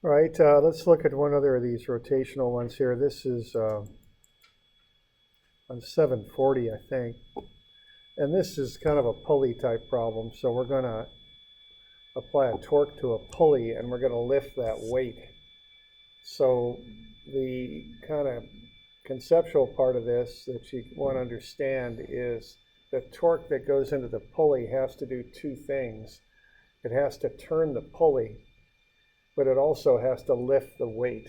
All right, let's look at one other of these rotational ones here. This is on 740, I think. And this is kind of a pulley type problem. So we're going to apply a torque to a pulley and we're going to lift that weight. So the kind of conceptual part of this that you want to understand is the torque that goes into the pulley has to do two things. It has to turn the pulley, but it also has to lift the weight.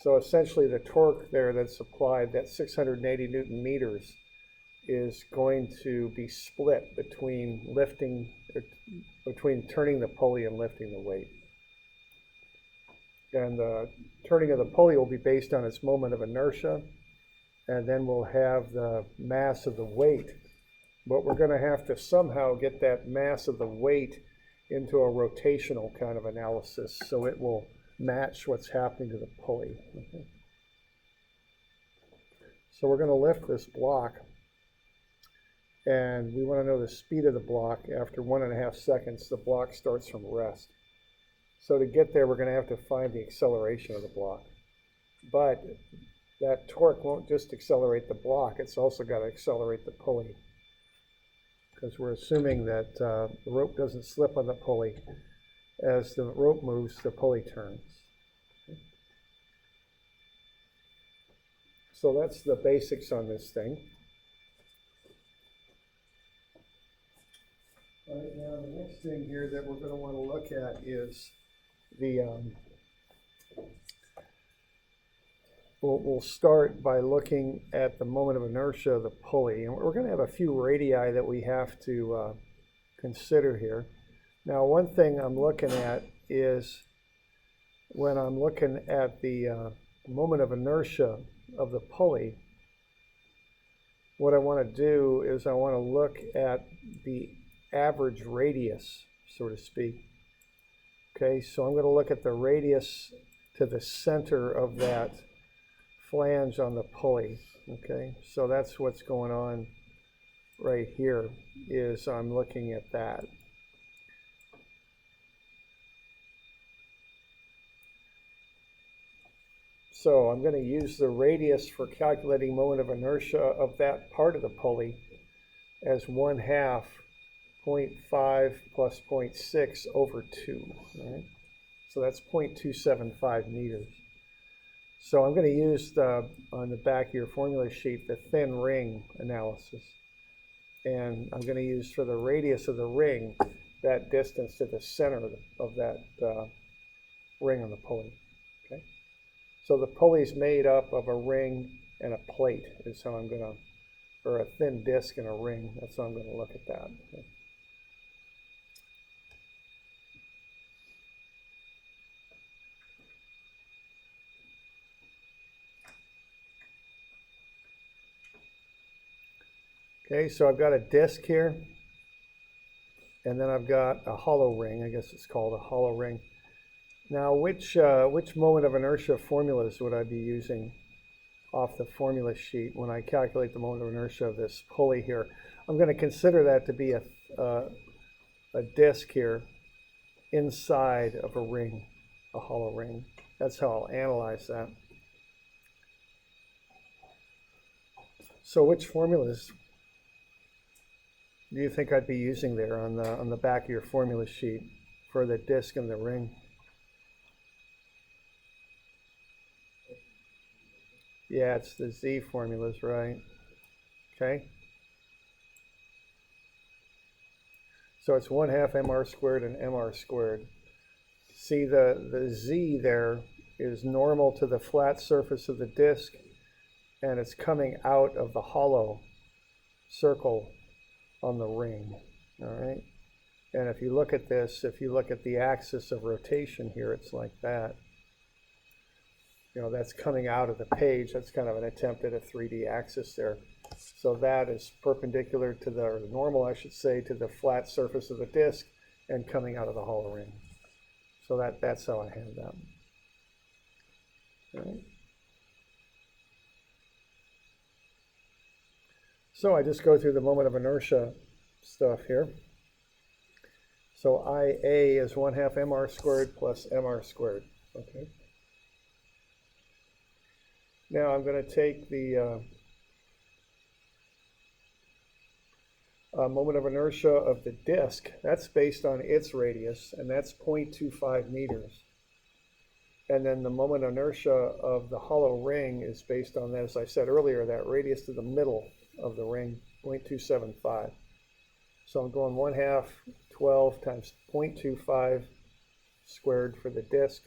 So essentially the torque there that's applied, that 680 Newton meters, is going to be split between turning the pulley and lifting the weight. And the turning of the pulley will be based on its moment of inertia, and then we'll have the mass of the weight. But we're going to have to somehow get that mass of the weight into a rotational kind of analysis so it will match what's happening to the pulley. Okay. So we're going to lift this block, and we want to know the speed of the block. After 1.5 seconds, the block starts from rest. So to get there, we're going to have to find the acceleration of the block. But that torque won't just accelerate the block, it's also got to accelerate the pulley, because we're assuming that the rope doesn't slip on the pulley. As the rope moves, the pulley turns. So that's the basics on this thing. All right, now the next thing here that we're going to want to look at is we'll start by looking at the moment of inertia of the pulley. And we're going to have a few radii that we have to consider here. Now, one thing I'm looking at is when I'm looking at the moment of inertia of the pulley, what I want to do is I want to look at the average radius, so to speak. Okay, so I'm going to look at the radius to the center of that flange on the pulley. Okay, so that's what's going on right here, is I'm looking at that. So I'm going to use the radius for calculating moment of inertia of that part of the pulley as 1/2 0.5 plus 0.6 over 2. Right? So that's 0.275 meters. So I'm going to use on the back of your formula sheet, the thin ring analysis. And I'm going to use for the radius of the ring, that distance to the center of that ring on the pulley. Okay? So the pulley's made up of a ring and a plate, is how I'm going to, or a thin disc and a ring. That's how I'm going to look at that. Okay? Okay, so I've got a disc here, and then I've got a hollow ring. I guess it's called a hollow ring. Now, which moment of inertia formulas would I be using off the formula sheet when I calculate the moment of inertia of this pulley here? I'm going to consider that to be a disc here inside of a ring, a hollow ring. That's how I'll analyze that. So which formulas do you think I'd be using there on the back of your formula sheet for the disc and the ring? Yeah, it's the Z formulas, right? Okay. So it's 1/2 mr squared and mr squared. See, the Z there is normal to the flat surface of the disc, and it's coming out of the hollow circle on the ring, all right? And if you look at this, if you look at the axis of rotation here, it's like that. You know, that's coming out of the page. That's kind of an attempt at a 3D axis there. So that is perpendicular to the, or normal, I should say, to the flat surface of the disc and coming out of the hollow ring. So that's how I have that. All right. So I just go through the moment of inertia stuff here. So IA is 1/2 mr squared plus mr squared. Okay. Now I'm going to take the moment of inertia of the disk. That's based on its radius, and that's 0.25 meters. And then the moment of inertia of the hollow ring is based on, as I said earlier, that radius to the middle of the ring, 0.275. So I'm going 1/2 12 times 0.25 squared for the disk,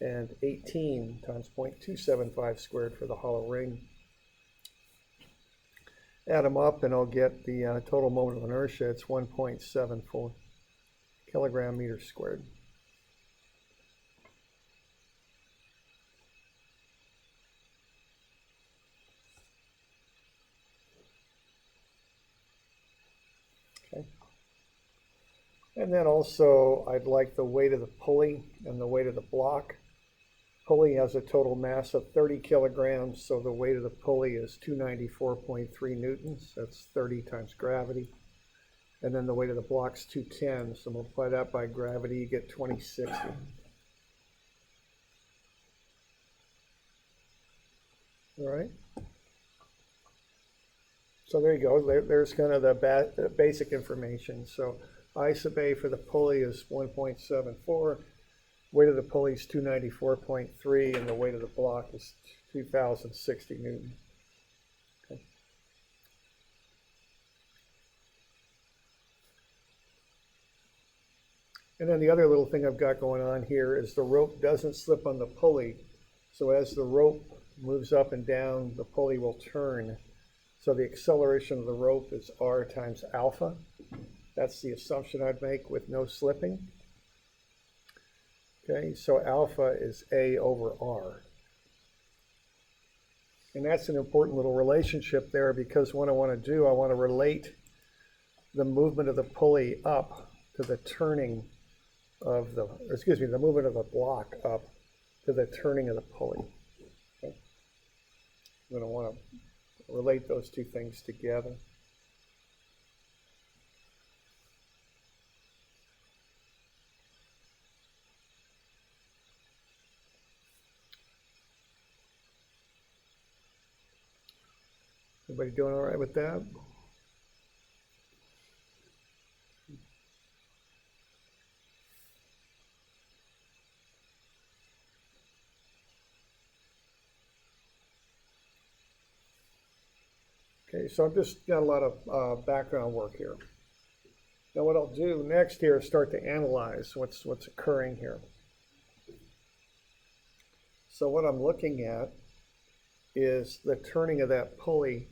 and 18 times 0.275 squared for the hollow ring. Add them up and I'll get the total moment of inertia. It's 1.74 kilogram meters squared. Okay. And then also I'd like the weight of the pulley and the weight of the block. Pulley has a total mass of 30 kilograms, so the weight of the pulley is 294.3 newtons. That's 30 times gravity. And then the weight of the block's 210, so multiply that by gravity, you get 2060. All right. So there you go. There's kind of the basic information. So I sub A for the pulley is 1.74. Weight of the pulley is 294.3, and the weight of the block is 2060 newton. Okay. And then the other little thing I've got going on here is the rope doesn't slip on the pulley. So as the rope moves up and down, the pulley will turn. So the acceleration of the rope is R times alpha. That's the assumption I'd make with no slipping. Okay, so alpha is A over R. And that's an important little relationship there, because what I want to do, I want to relate the movement of the pulley up to the turning of the, the movement of the block up to the turning of the pulley. Okay. I'm going to want to relate those two things together. Everybody doing all right with that? Okay, so I've just got a lot of background work here. Now what I'll do next here is start to analyze what's occurring here. So what I'm looking at is the turning of that pulley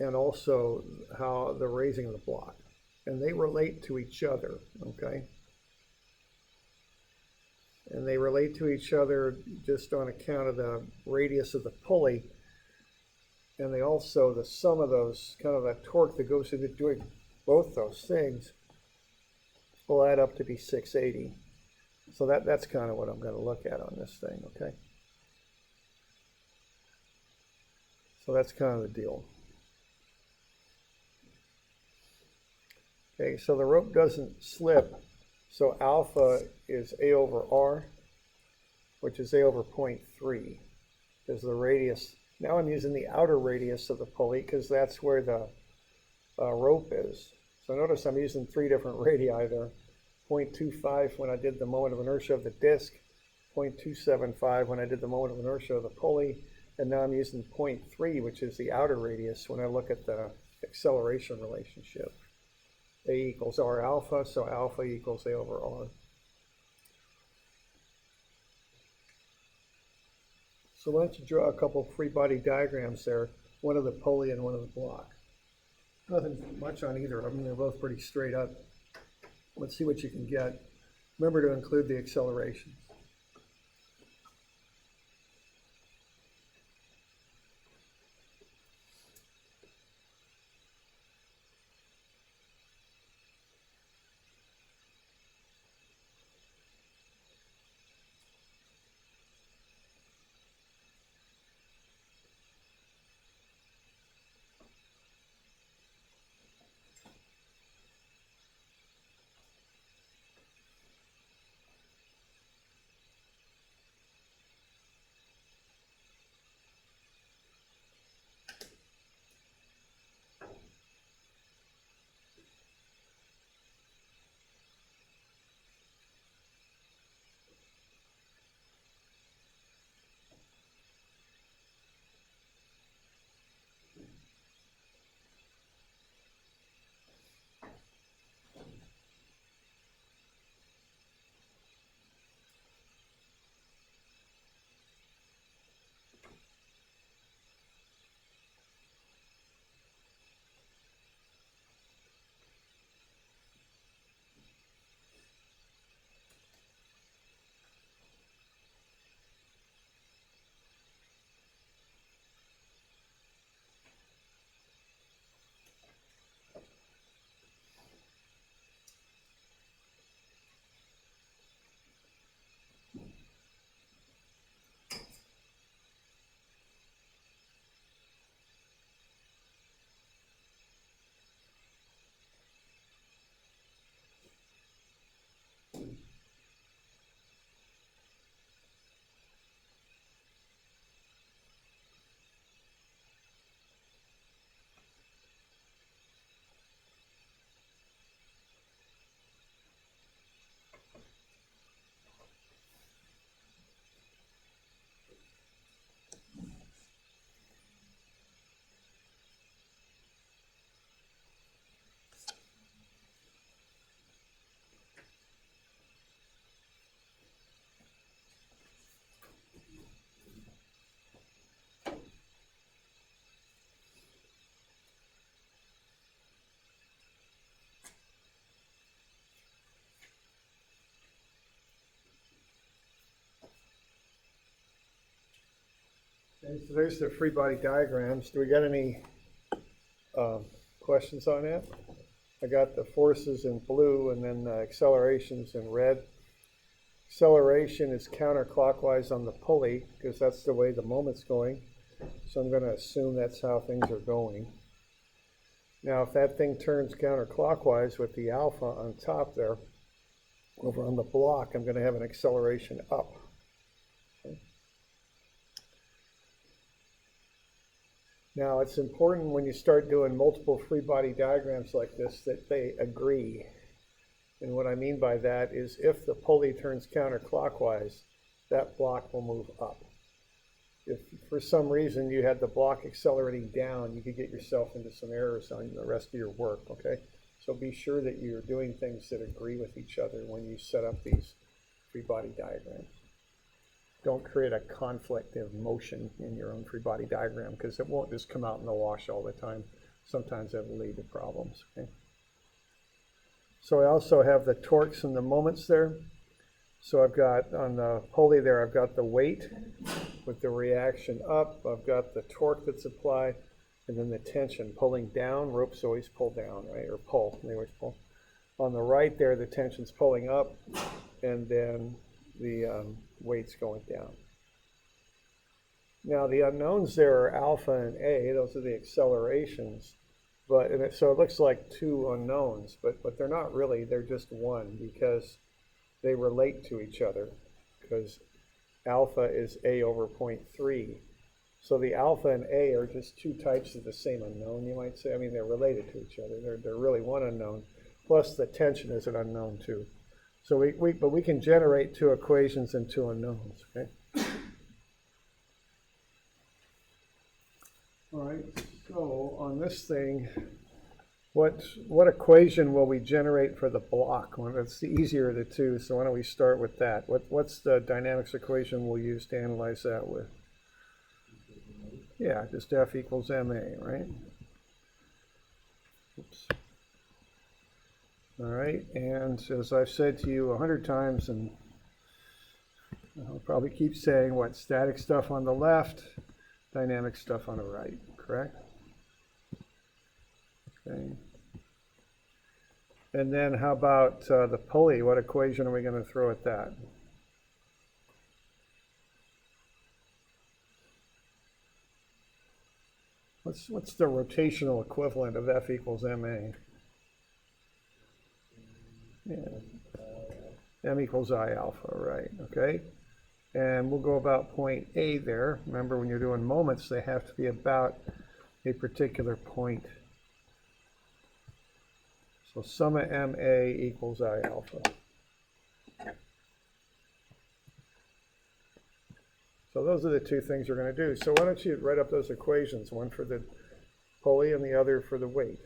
and also how the raising of the block. And they relate to each other, okay? And they relate to each other just on account of the radius of the pulley. And they also, the sum of those, kind of that torque that goes into doing both those things will add up to be 680. So that's kind of what I'm going to look at on this thing, okay? So that's kind of the deal. Okay, so the rope doesn't slip, so alpha is A over R, which is A over 0.3, is the radius. Now I'm using the outer radius of the pulley because that's where the rope is. So notice I'm using 3 different radii there. 0.25 when I did the moment of inertia of the disc, 0.275 when I did the moment of inertia of the pulley, and now I'm using 0.3, which is the outer radius when I look at the acceleration relationship. A equals R alpha, so alpha equals A over R. So why don't you draw a couple of free body diagrams there, one of the pulley and one of the block. Nothing much on either of them, they're both pretty straight up. Let's see what you can get. Remember to include the accelerations. Okay, so there's the free body diagrams. Do we got any questions on that? I got the forces in blue and then the accelerations in red. Acceleration is counterclockwise on the pulley because that's the way the moment's going. So I'm going to assume that's how things are going. Now, if that thing turns counterclockwise with the alpha on top there, over on the block, I'm going to have an acceleration up. Okay. Now, it's important when you start doing multiple free body diagrams like this that they agree. And what I mean by that is if the pulley turns counterclockwise, that block will move up. If for some reason you had the block accelerating down, you could get yourself into some errors on the rest of your work, okay? So be sure that you're doing things that agree with each other when you set up these free body diagrams. Don't create a conflict of motion in your own free body diagram because it won't just come out in the wash all the time. Sometimes that will lead to problems, okay? So I also have the torques and the moments there. So I've got on the pulley there, I've got the weight with the reaction up. I've got the torque that's applied, and then the tension pulling down. Ropes always pull down, right? Or pull, they always pull. On the right there, the tension's pulling up, and then the weight's going down. Now the unknowns there are alpha and A. Those are the accelerations. So it looks like two unknowns, but they're not really. They're just one because they relate to each other because alpha is A over 0.3. So the alpha and A are just two types of the same unknown, you might say. I mean, they're related to each other. They're really one unknown. Plus the tension is an unknown too. So we can generate two equations and two unknowns, okay? All right, so on this thing, what equation will we generate for the block? Well, that's the easier of the two, so why don't we start with that? What's the dynamics equation we'll use to analyze that with? Yeah, just F equals ma, right? Oops. All right, and as I've said to you 100 times, and I'll probably keep saying, what, static stuff on the left, dynamic stuff on the right, correct? Okay. And then how about the pulley? What equation are we going to throw at that? What's the rotational equivalent of F equals ma? Yeah. M equals I alpha, right, okay? And we'll go about point A there. Remember, when you're doing moments, they have to be about a particular point. So summa ma equals I alpha. So those are the two things we're going to do. So why don't you write up those equations, one for the pulley and the other for the weight.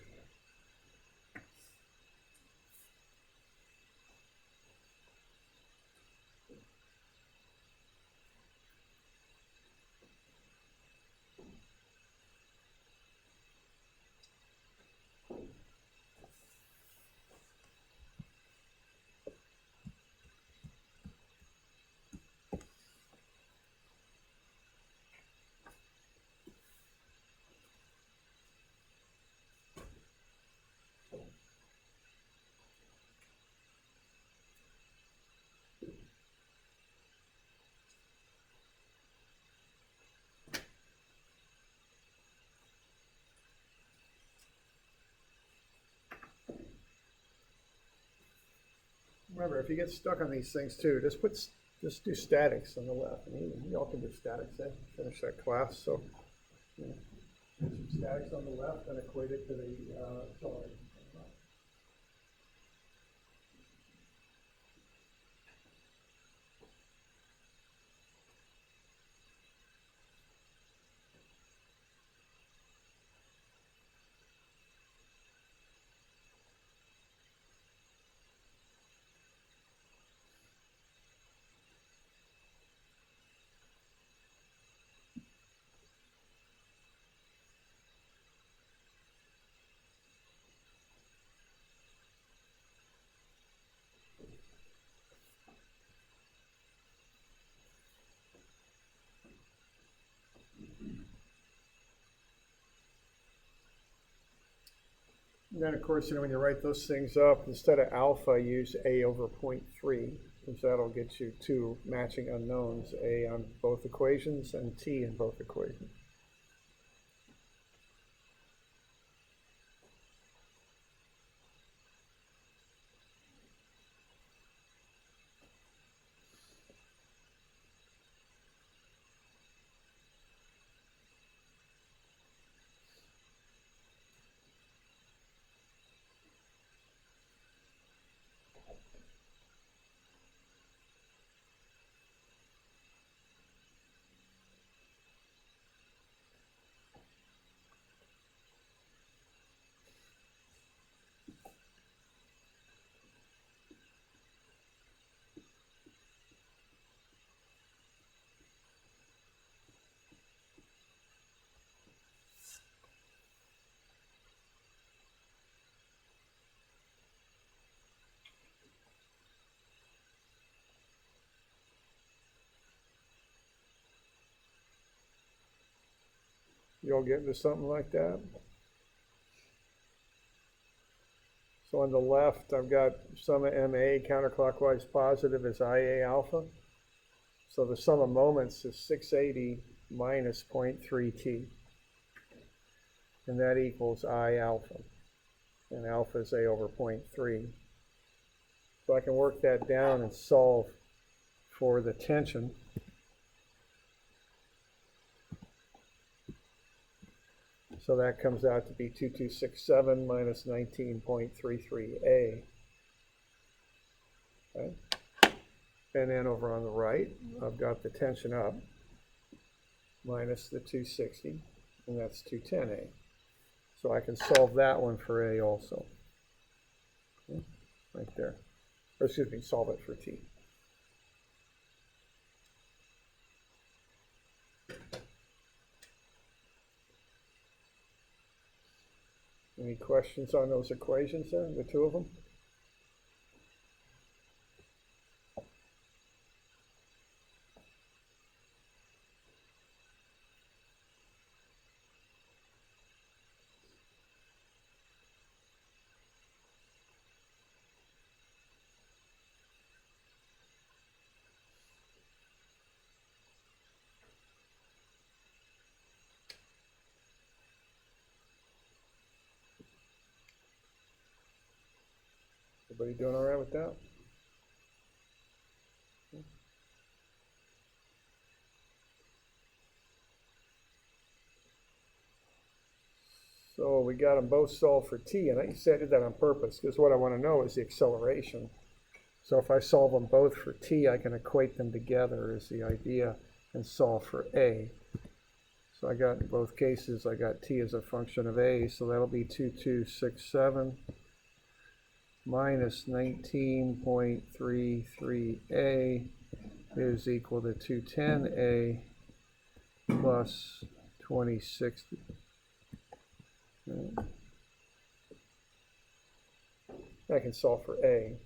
Remember, if you get stuck on these things too, just do statics on the left. And you all can do statics then, finish that class. So, do some statics on the left and equate it to the acceleration. And then, of course, when you write those things up, instead of alpha, use a over 0.3, because that'll get you two matching unknowns, a on both equations and t in both equations. You all get into something like that? So on the left, I've got sum of MA counterclockwise positive is IA alpha. So the sum of moments is 680 minus 0.3t. And that equals I alpha. And alpha is A over 0.3. So I can work that down and solve for the tension. So that comes out to be 2267 minus 19.33A. Okay. And then over on the right, I've got the tension up minus the 260, and that's 210A. So I can solve that one for A also. Okay. Right there. Or excuse me, solve it for T. Any questions on those equations there, the two of them? Everybody doing all right with that? So we got them both solved for t, and I said that on purpose because what I want to know is the acceleration. So if I solve them both for t, I can equate them together is the idea and solve for a. So I got in both cases, I got t as a function of a, so that'll be 2267 minus 19.33a is equal to 210a plus 2060. I can solve for a.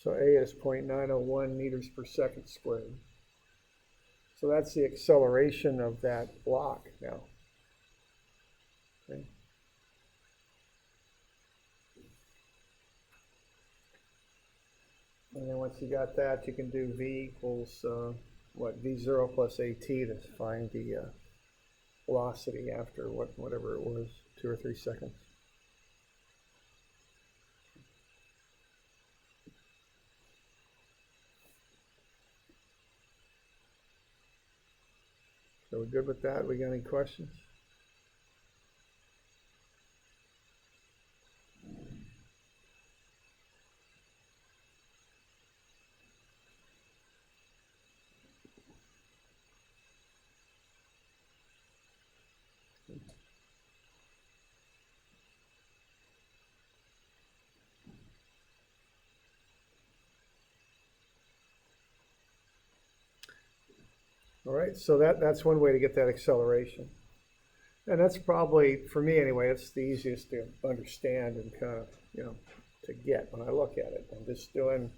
So a is 0.901 meters per second squared. So that's the acceleration of that block now. Okay. And then once you got that, you can do v equals, v0 plus at to find the velocity after whatever it was, 2 or 3 seconds. So we're good with that? We got any questions? All right, so that's one way to get that acceleration. And that's probably, for me anyway, it's the easiest to understand and kind of, to get when I look at it. I'm just doing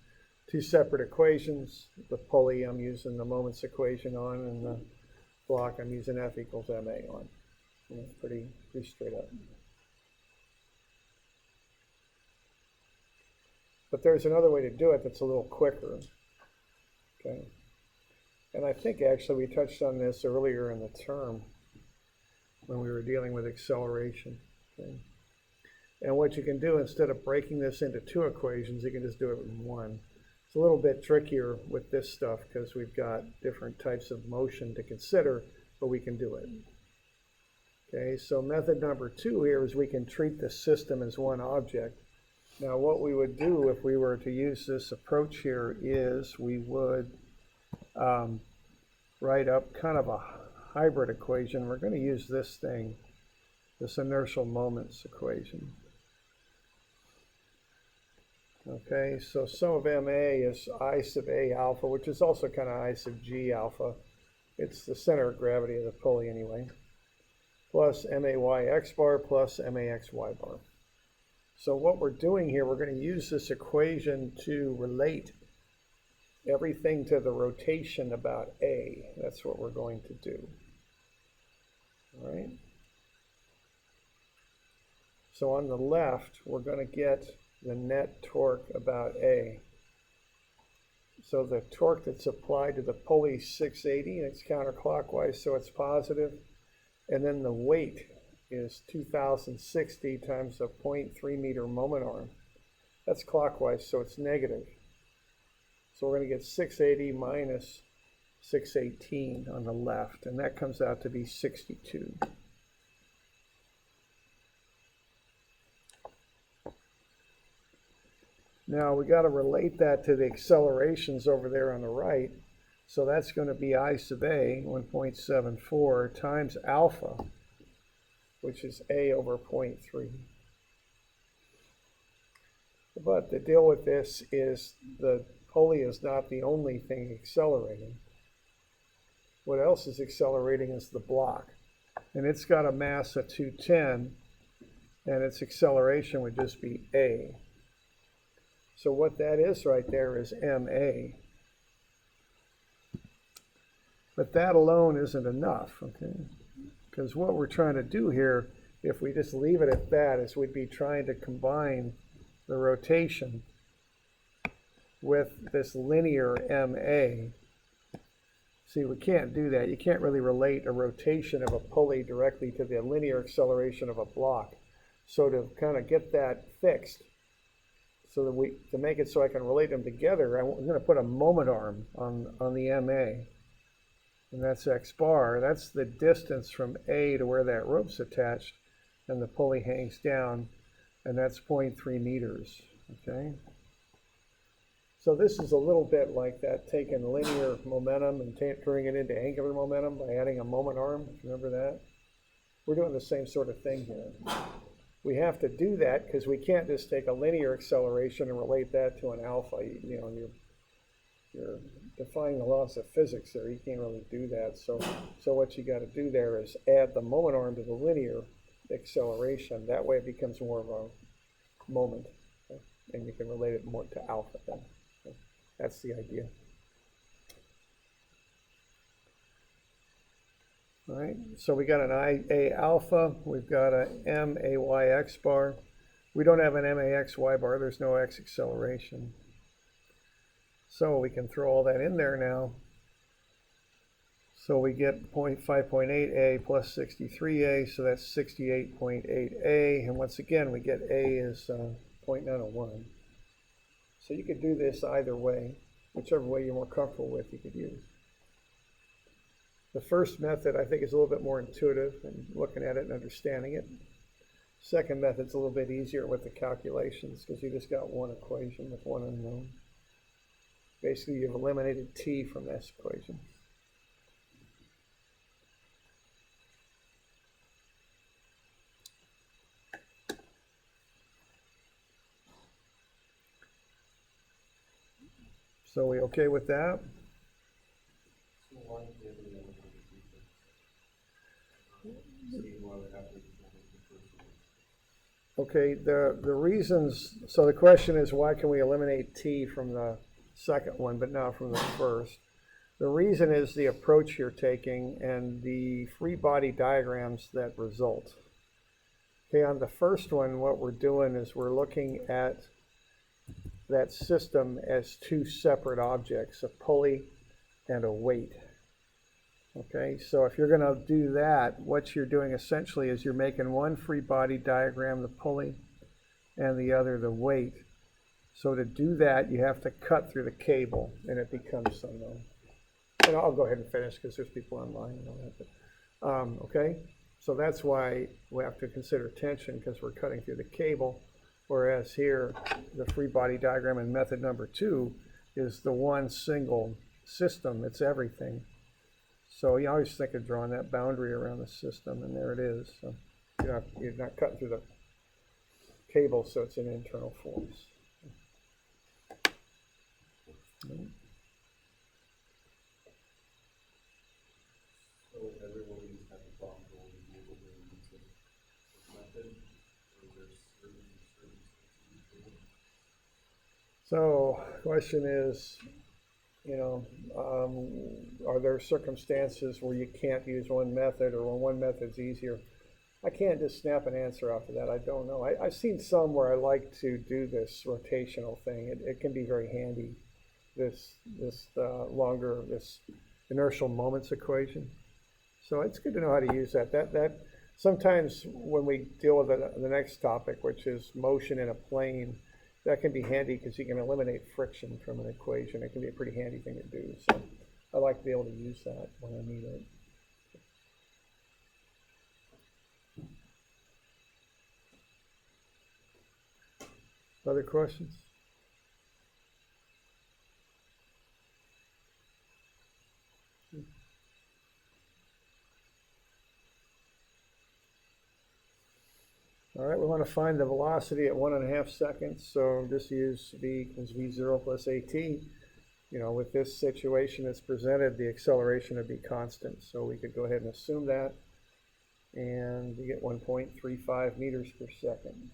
two separate equations. The pulley I'm using the moments equation on, and the block I'm using F equals ma on. And it's pretty straight up. But there's another way to do it that's a little quicker. Okay. And I think actually we touched on this earlier in the term when we were dealing with acceleration. Okay. And what you can do, instead of breaking this into two equations, you can just do it in one. It's a little bit trickier with this stuff because we've got different types of motion to consider, but we can do it. Okay, so method number 2 here is we can treat the system as one object. Now what we would do if we were to use this approach here is we would write up kind of a hybrid equation. We're going to use this thing, this inertial moments equation. Okay, so sum of MA is I sub A alpha, which is also kind of I sub G alpha. It's the center of gravity of the pulley anyway. Plus MAY X bar plus MAX Y bar. So what we're doing here, we're going to use this equation to relate everything to the rotation about A. That's what we're going to do. All right. So on the left, we're going to get the net torque about A. So the torque that's applied to the pulley is 680, and it's counterclockwise, so it's positive. And then the weight is 2060 times a 0.3 meter moment arm. That's clockwise, so it's negative. So we're going to get 680 minus 618 on the left, and that comes out to be 62. Now we got to relate that to the accelerations over there on the right. So that's going to be I sub A, 1.74, times alpha, which is A over 0.3. But the deal with this is the pulley is not the only thing accelerating. What else is accelerating is the block. And it's got a mass of 210, and its acceleration would just be A. So what that is right there is MA. But that alone isn't enough, okay? Because what we're trying to do here, if we just leave it at that, is we'd be trying to combine the rotation with this linear MA. See, we can't do that. You can't really relate a rotation of a pulley directly to the linear acceleration of a block. So to kind of get that fixed, so that to make it so I can relate them together, I'm going to put a moment arm on the MA. And that's X bar. That's the distance from A to where that rope's attached, and the pulley hangs down, and that's 0.3 meters, okay? So this is a little bit like that, taking linear momentum and turning it into angular momentum by adding a moment arm. Remember that? We're doing the same sort of thing here. We have to do that because we can't just take a linear acceleration and relate that to an alpha. You know, you're defying the laws of physics there. You can't really do that. So what you got to do there is add the moment arm to the linear acceleration. That way it becomes more of a moment, okay? And you can relate it more to alpha then. Okay? That's the idea. All right, so we got an IA alpha, we've got a MAY X bar. We don't have an MAX Y bar, there's no X acceleration. So we can throw all that in there now. So we get 5.8A plus 63A, so that's 68.8A. And once again, we get A is 0.901. So you could do this either way, whichever way you're more comfortable with, you could use. The first method, I think, is a little bit more intuitive and looking at it and understanding it. Second method's a little bit easier with the calculations because you just got one equation with one unknown. Basically, you've eliminated T from this equation. So we okay with that? Okay, the reasons, so the question is why can we eliminate T from the second one, but not from the first. The reason is the approach you're taking and the free body diagrams that result. Okay, on the first one, what we're doing is we're looking at that system as two separate objects, a pulley and a weight. Okay, so if you're going to do that, what you're doing essentially is you're making one free body diagram, the pulley, and the other, the weight. So to do that, you have to cut through the cable, and it becomes unknown. And I'll go ahead and finish because there's people online and all that. But, okay, so that's why we have to consider tension, because we're cutting through the cable. Whereas here, the free body diagram in method number 2 is the one single system. It's everything. So you always think of drawing that boundary around the system, and there it is. So you're not cutting through the cable, so it's an internal force. So everyone will have a bomb will be able to use this method, or there's certain So question is, are there circumstances where you can't use one method, or when one method's easier? I can't just snap an answer off of that. I don't know. I've seen some where I like to do this rotational thing. It can be very handy, this inertial moments equation. So it's good to know how to use that. That sometimes when we deal with the next topic, which is motion in a plane, that can be handy because you can eliminate friction from an equation. It can be a pretty handy thing to do. So I like to be able to use that when I need it. Other questions? All right, we want to find the velocity at 1.5 seconds, so just use v equals v0 plus at. With this situation that's presented, the acceleration would be constant, so we could go ahead and assume that, and we get 1.35 meters per second.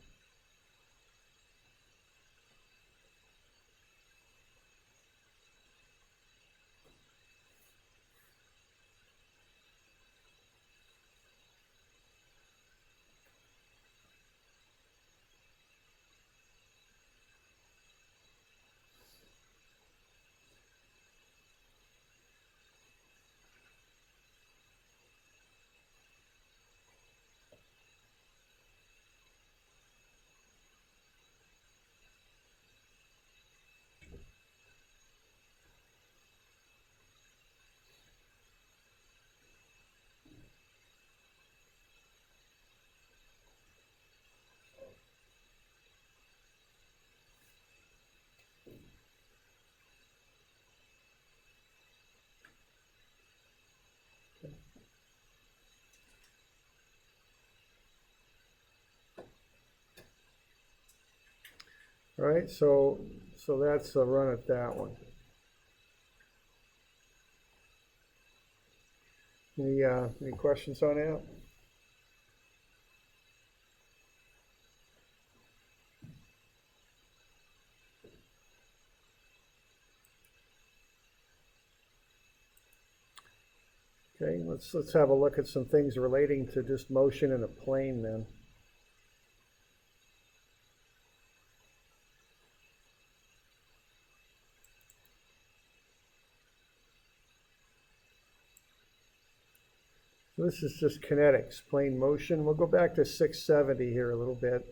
All right, so that's a run at that one. Any questions on that? Okay, let's have a look at some things relating to just motion in a plane then. So this is just kinetics, plane motion. We'll go back to 670 here a little bit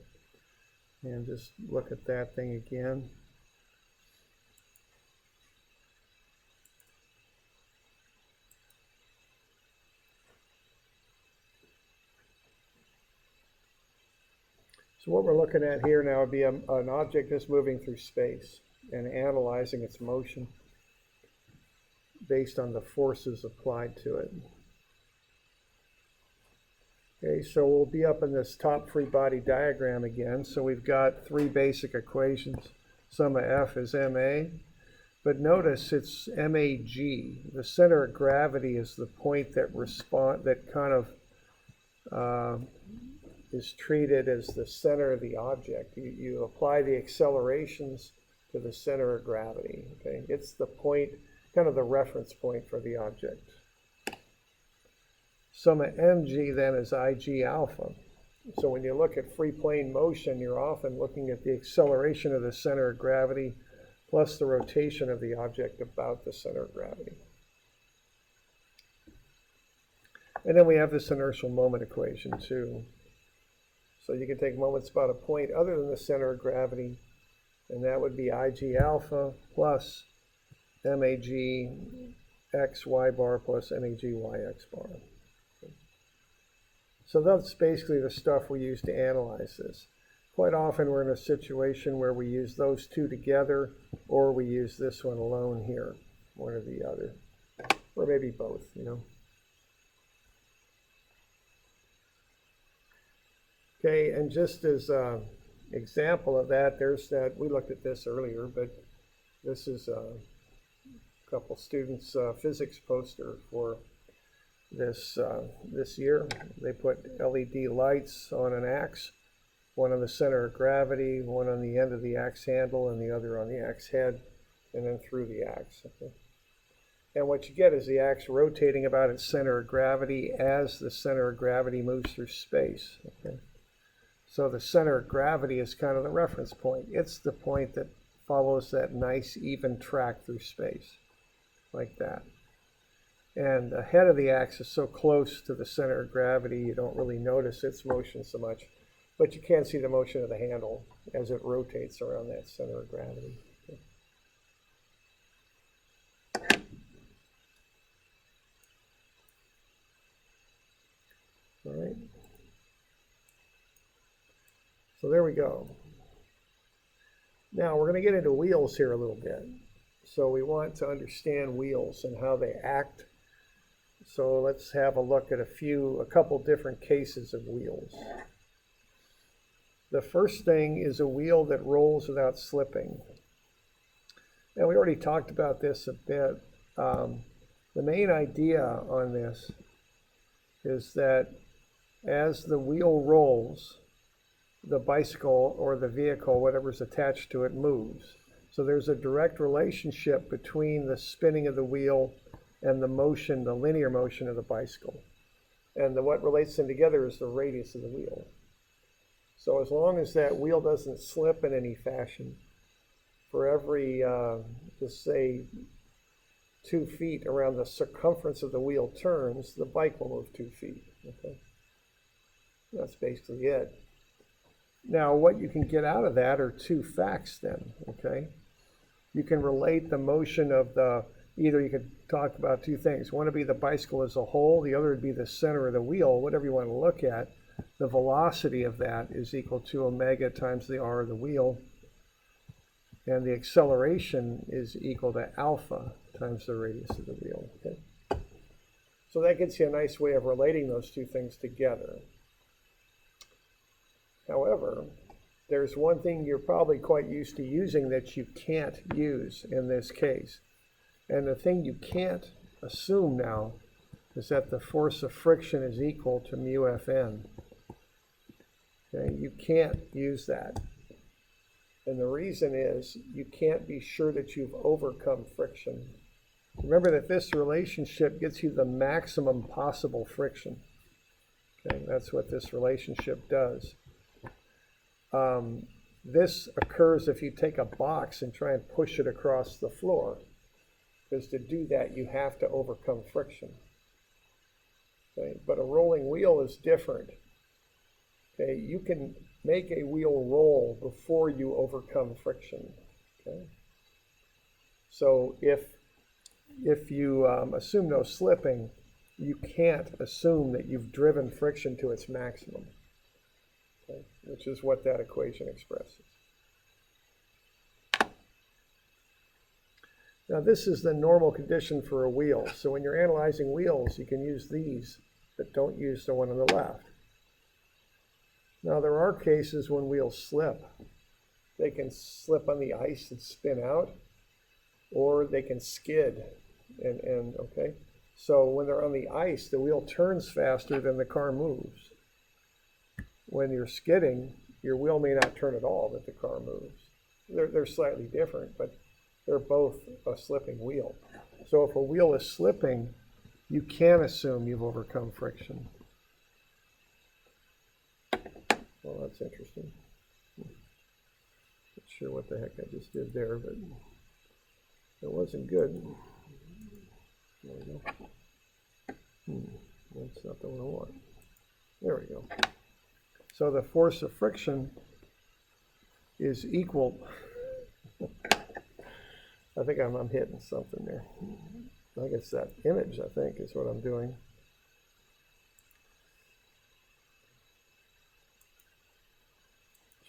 and just look at that thing again. So what we're looking at here now would be an object that's moving through space and analyzing its motion based on the forces applied to it. Okay, so we'll be up in this top free body diagram again. So we've got 3 basic equations. Sum of F is ma, but notice it's mag. The center of gravity is the point that kind of is treated as the center of the object. You apply the accelerations to the center of gravity. Okay, it's the point, kind of the reference point for the object. Sum of mg then is ig alpha. So when you look at free plane motion, you're often looking at the acceleration of the center of gravity plus the rotation of the object about the center of gravity. And then we have this inertial moment equation too. So you can take moments about a point other than the center of gravity, and that would be ig alpha plus mag x y bar plus mag y x bar. So that's basically the stuff we use to analyze this. Quite often we're in a situation where we use those two together, or we use this one alone here, one or the other, or maybe both, you know. Okay, and just as an example of that, there's that, we looked at this earlier, but this is a couple students' physics poster for this year. They put LED lights on an axe, one on the center of gravity, one on the end of the axe handle, and the other on the axe head, and then through the axe. Okay? And what you get is the axe rotating about its center of gravity as the center of gravity moves through space. Okay? So the center of gravity is kind of the reference point. It's the point that follows that nice even track through space, like that. And the head of the axe is so close to the center of gravity, you don't really notice its motion so much. But you can see the motion of the handle as it rotates around that center of gravity. Okay. All right. So there we go. Now we're going to get into wheels here a little bit. So we want to understand wheels and how they act. So let's have a look at a couple different cases of wheels. The first thing is a wheel that rolls without slipping. And we already talked about this a bit. The main idea on this is that as the wheel rolls, the bicycle or the vehicle, whatever's attached to it, moves. So there's a direct relationship between the spinning of the wheel and the motion, the linear motion of the bicycle. And what relates them together is the radius of the wheel. So as long as that wheel doesn't slip in any fashion, for every, let's say, 2 feet around the circumference of the wheel turns, the bike will move 2 feet. Okay? That's basically it. Now, what you can get out of that are two facts then, okay? You can relate the motion of either you could talk about two things. One would be the bicycle as a whole, the other would be the center of the wheel, whatever you want to look at. The velocity of that is equal to omega times the r of the wheel, and the acceleration is equal to alpha times the radius of the wheel, okay? So that gets you a nice way of relating those two things together. However, there's one thing you're probably quite used to using that you can't use in this case. And the thing you can't assume now is that the force of friction is equal to mu Fn. Okay, you can't use that. And the reason is you can't be sure that you've overcome friction. Remember that this relationship gets you the maximum possible friction. Okay, that's what this relationship does. This occurs if you take a box and try and push it across the floor. Because to do that, you have to overcome friction. Okay? But a rolling wheel is different. Okay? You can make a wheel roll before you overcome friction. Okay? So if you assume no slipping, you can't assume that you've driven friction to its maximum. Okay? Which is what that equation expresses. Now this is the normal condition for a wheel. So when you're analyzing wheels, you can use these, but don't use the one on the left. Now there are cases when wheels slip. They can slip on the ice and spin out, or they can skid. Okay. So when they're on the ice, the wheel turns faster than the car moves. When you're skidding, your wheel may not turn at all, but the car moves. they're slightly different, but they're both a slipping wheel. So if a wheel is slipping, you can assume you've overcome friction. Well, that's interesting. Not sure what the heck I just did there, but it wasn't good. There we go. That's not the one I want. There we go. So the force of friction is equal. I think I'm hitting something there. I think it's that image, I think, is what I'm doing.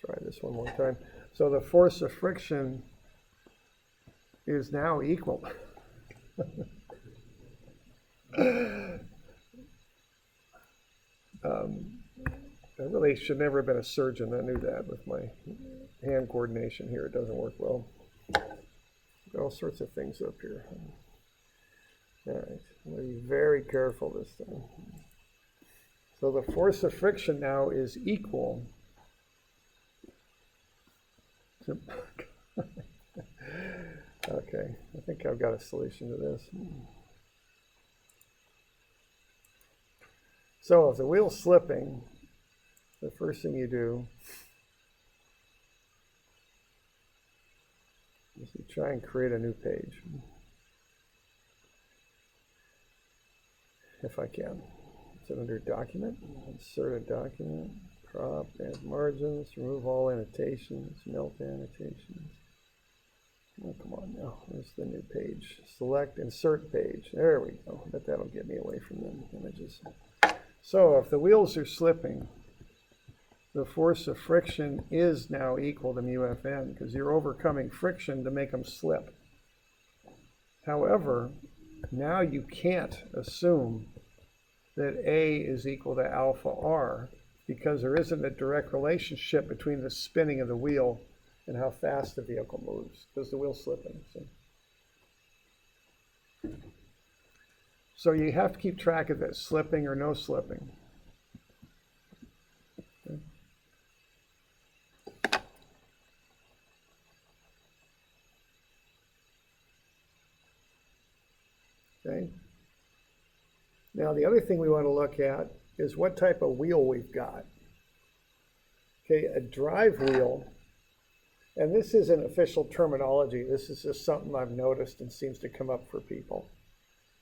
Try this one more time. So the force of friction is now equal. I really should never have been a surgeon. I knew that with my hand coordination here. It doesn't work well. Got all sorts of things up here. All right, I'm going to be very careful this time. So the force of friction now is equal to okay, I think I've got a solution to this. So if the wheel's slipping, the first thing you do is you try and create a new page, if I can. Is it under document? Insert a document, crop, add margins, remove all annotations, melt annotations. Oh, come on now, there's the new page. Select insert page. There we go. I bet that'll get me away from them images. So if the wheels are slipping, the force of friction is now equal to mu Fn because you're overcoming friction to make them slip. However, now you can't assume that A is equal to alpha R because there isn't a direct relationship between the spinning of the wheel and how fast the vehicle moves because the wheel's slipping. So you have to keep track of this, slipping or no slipping. Okay. Now the other thing we want to look at is what type of wheel we've got. Okay, a drive wheel, and this isn't official terminology, this is just something I've noticed and seems to come up for people.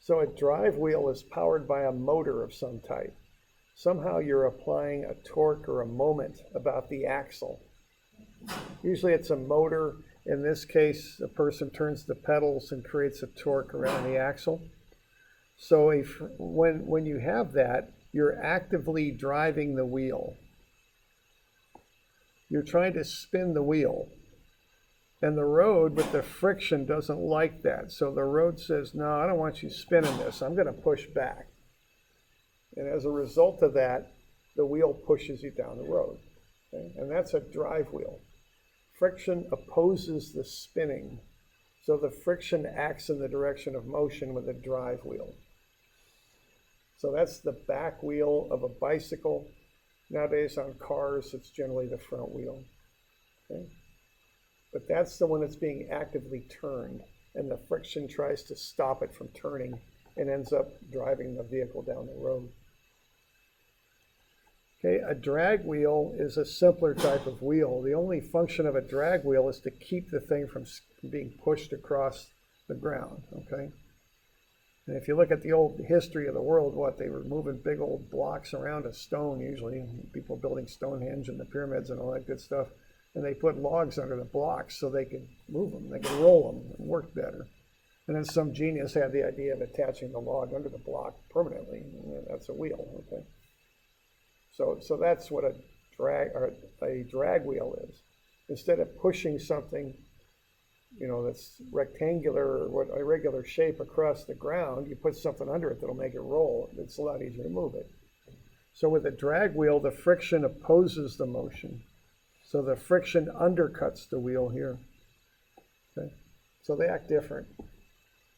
So a drive wheel is powered by a motor of some type. Somehow you're applying a torque or a moment about the axle. Usually it's a motor. In this case, a person turns the pedals and creates a torque around the axle. So when you have that, you're actively driving the wheel. You're trying to spin the wheel. And the road with the friction doesn't like that. So the road says, no, I don't want you spinning this. I'm going to push back. And as a result of that, the wheel pushes you down the road. Okay? And that's a drive wheel. Friction opposes the spinning. So the friction acts in the direction of motion with a drive wheel. So that's the back wheel of a bicycle. Nowadays on cars, it's generally the front wheel. Okay? But that's the one that's being actively turned, and the friction tries to stop it from turning and ends up driving the vehicle down the road. Okay, a drag wheel is a simpler type of wheel. The only function of a drag wheel is to keep the thing from being pushed across the ground, okay? And if you look at the old history of the world, they were moving big old blocks around a stone usually, people building Stonehenge and the pyramids and all that good stuff. And they put logs under the blocks so they could move them, they could roll them and work better. And then some genius had the idea of attaching the log under the block permanently. And that's a wheel, okay? So that's what a drag wheel is. Instead of pushing something, that's rectangular or irregular shape across the ground, you put something under it that'll make it roll. It's a lot easier to move it. So with a drag wheel, the friction opposes the motion. So the friction undercuts the wheel here. Okay? So they act different.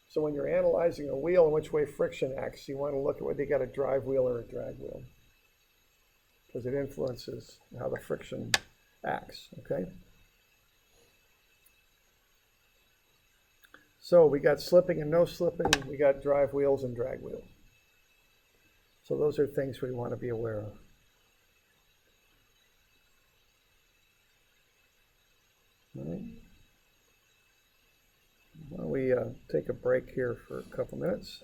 So when you're analyzing a wheel and which way friction acts, you want to look at whether you got a drive wheel or a drag wheel, because it influences how the friction acts. Okay? So we got slipping and no slipping, we got drive wheels and drag wheels. So those are things we want to be aware of. All right. Why don't we take a break here for a couple minutes?